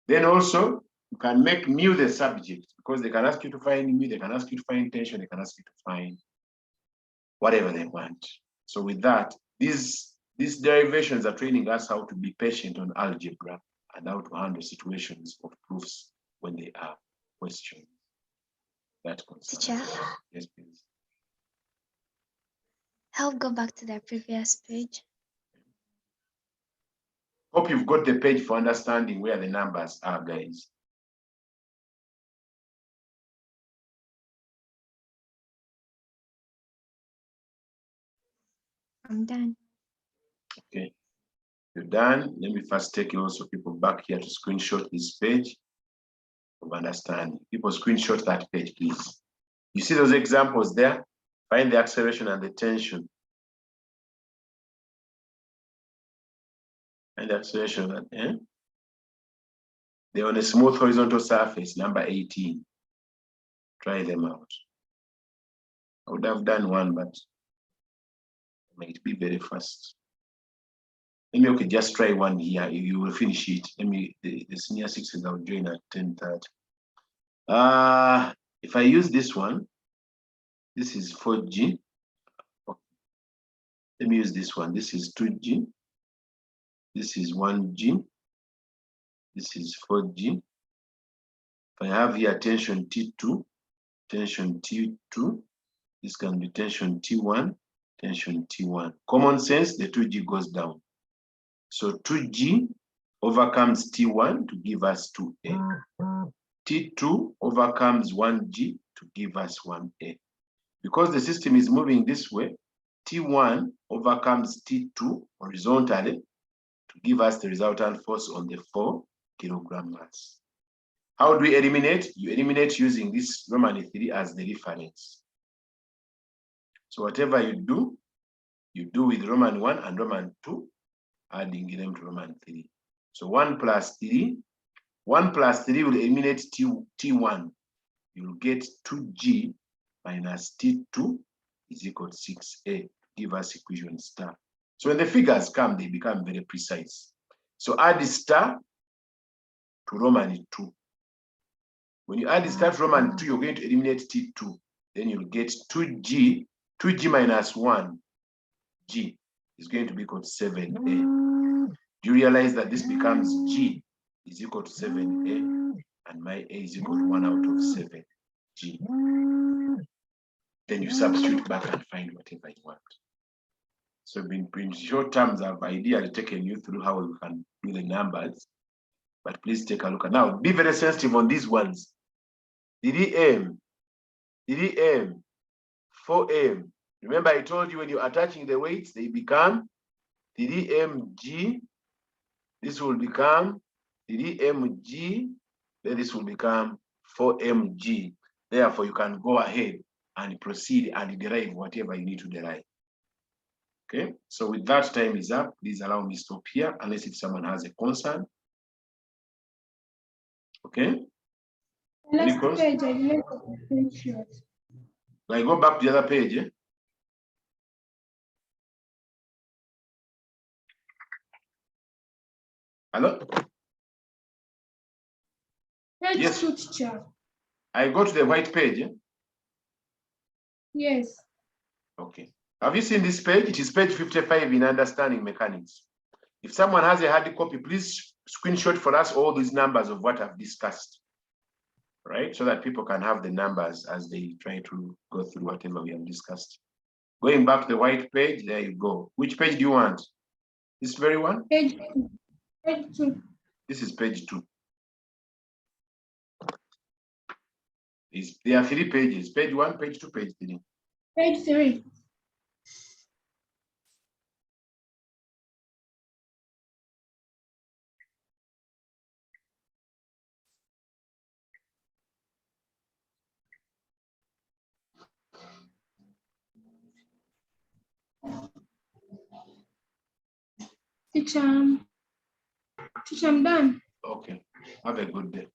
Then also, you can make mu the subject, because they can ask you to find mu, they can ask you to find tension, they can ask you to find whatever they want. So with that, these derivations are training us how to be patient on algebra and how to handle situations of proofs when they are questions. That Teacher, yes, please. help go back to that previous page. Hope you've got the page for understanding where the numbers are, guys. I'm done. Okay, you're done. Let me first take also people back here to screenshot this page of understanding. People screenshot that page, please. You see those examples there? Find the acceleration and the tension. And the acceleration, they're on a smooth horizontal surface, number 18. Try them out. I would have done one, but it might be very fast. Let me, okay, just try one here. You will finish it. Let me, the senior sixes, I'll join at 10:30. If I use this one, this is 4G. Let me use this one. This is 2G. This is 1G. This is 4G. If I have here tension T2, tension T2, this can be tension T1, tension T1. Common sense, the 2G goes down. So 2G overcomes T1 to give us 2A. T2 overcomes 1G to give us 1A. Because the system is moving this way, T1 overcomes T2 horizontally to give us the resultant force on the 4 kilogram mass. How do we eliminate? You eliminate using this Roman 3 as the reference. So whatever you do with Roman 1 and Roman 2, adding them to Roman 3. So 1 plus 3 will eliminate T1. You'll get 2G minus T2 is equal to 6A. Give us equation star. So when the figures come, they become very precise. So add the star to Roman 2. When you add the star to Roman 2, you're going to eliminate T2. Then you'll get 2G minus 1G is going to be equal to 7A. Do you realize that this becomes G is equal to 7A and my A is equal to 1 out of 7G? Then you substitute back and find whatever you want. So in short terms, I've ideally taken you through how you can do the numbers, but please take a look at now. Be very sensitive on these ones. 3M, 4M. Remember, I told you when you're attaching the weights, they become 3mg. This will become 3mg. Then this will become 4mg. Therefore, you can go ahead and proceed and derive whatever you need to derive. Okay, so with that, time is up. Please allow me to stop here, unless if someone has a concern. Okay. Last page, I left a screenshot. I go back to the other page. Hello? Page Yes. 2, teacher. I go to the white page. Yes. Okay. Have you seen this page? It is page 55 in Understanding Mechanics. If someone has a hard copy, please screenshot for us all these numbers of what I've discussed, right? So that people can have the numbers as they try to go through whatever we have discussed. Going back to the white page, there you go. Which page do you want? This very one? Page 2. Page 2. This is page 2. There are 3 pages, page 1, page 2, page 3. Page 3. Teacher, I'm done. Okay, have a good day.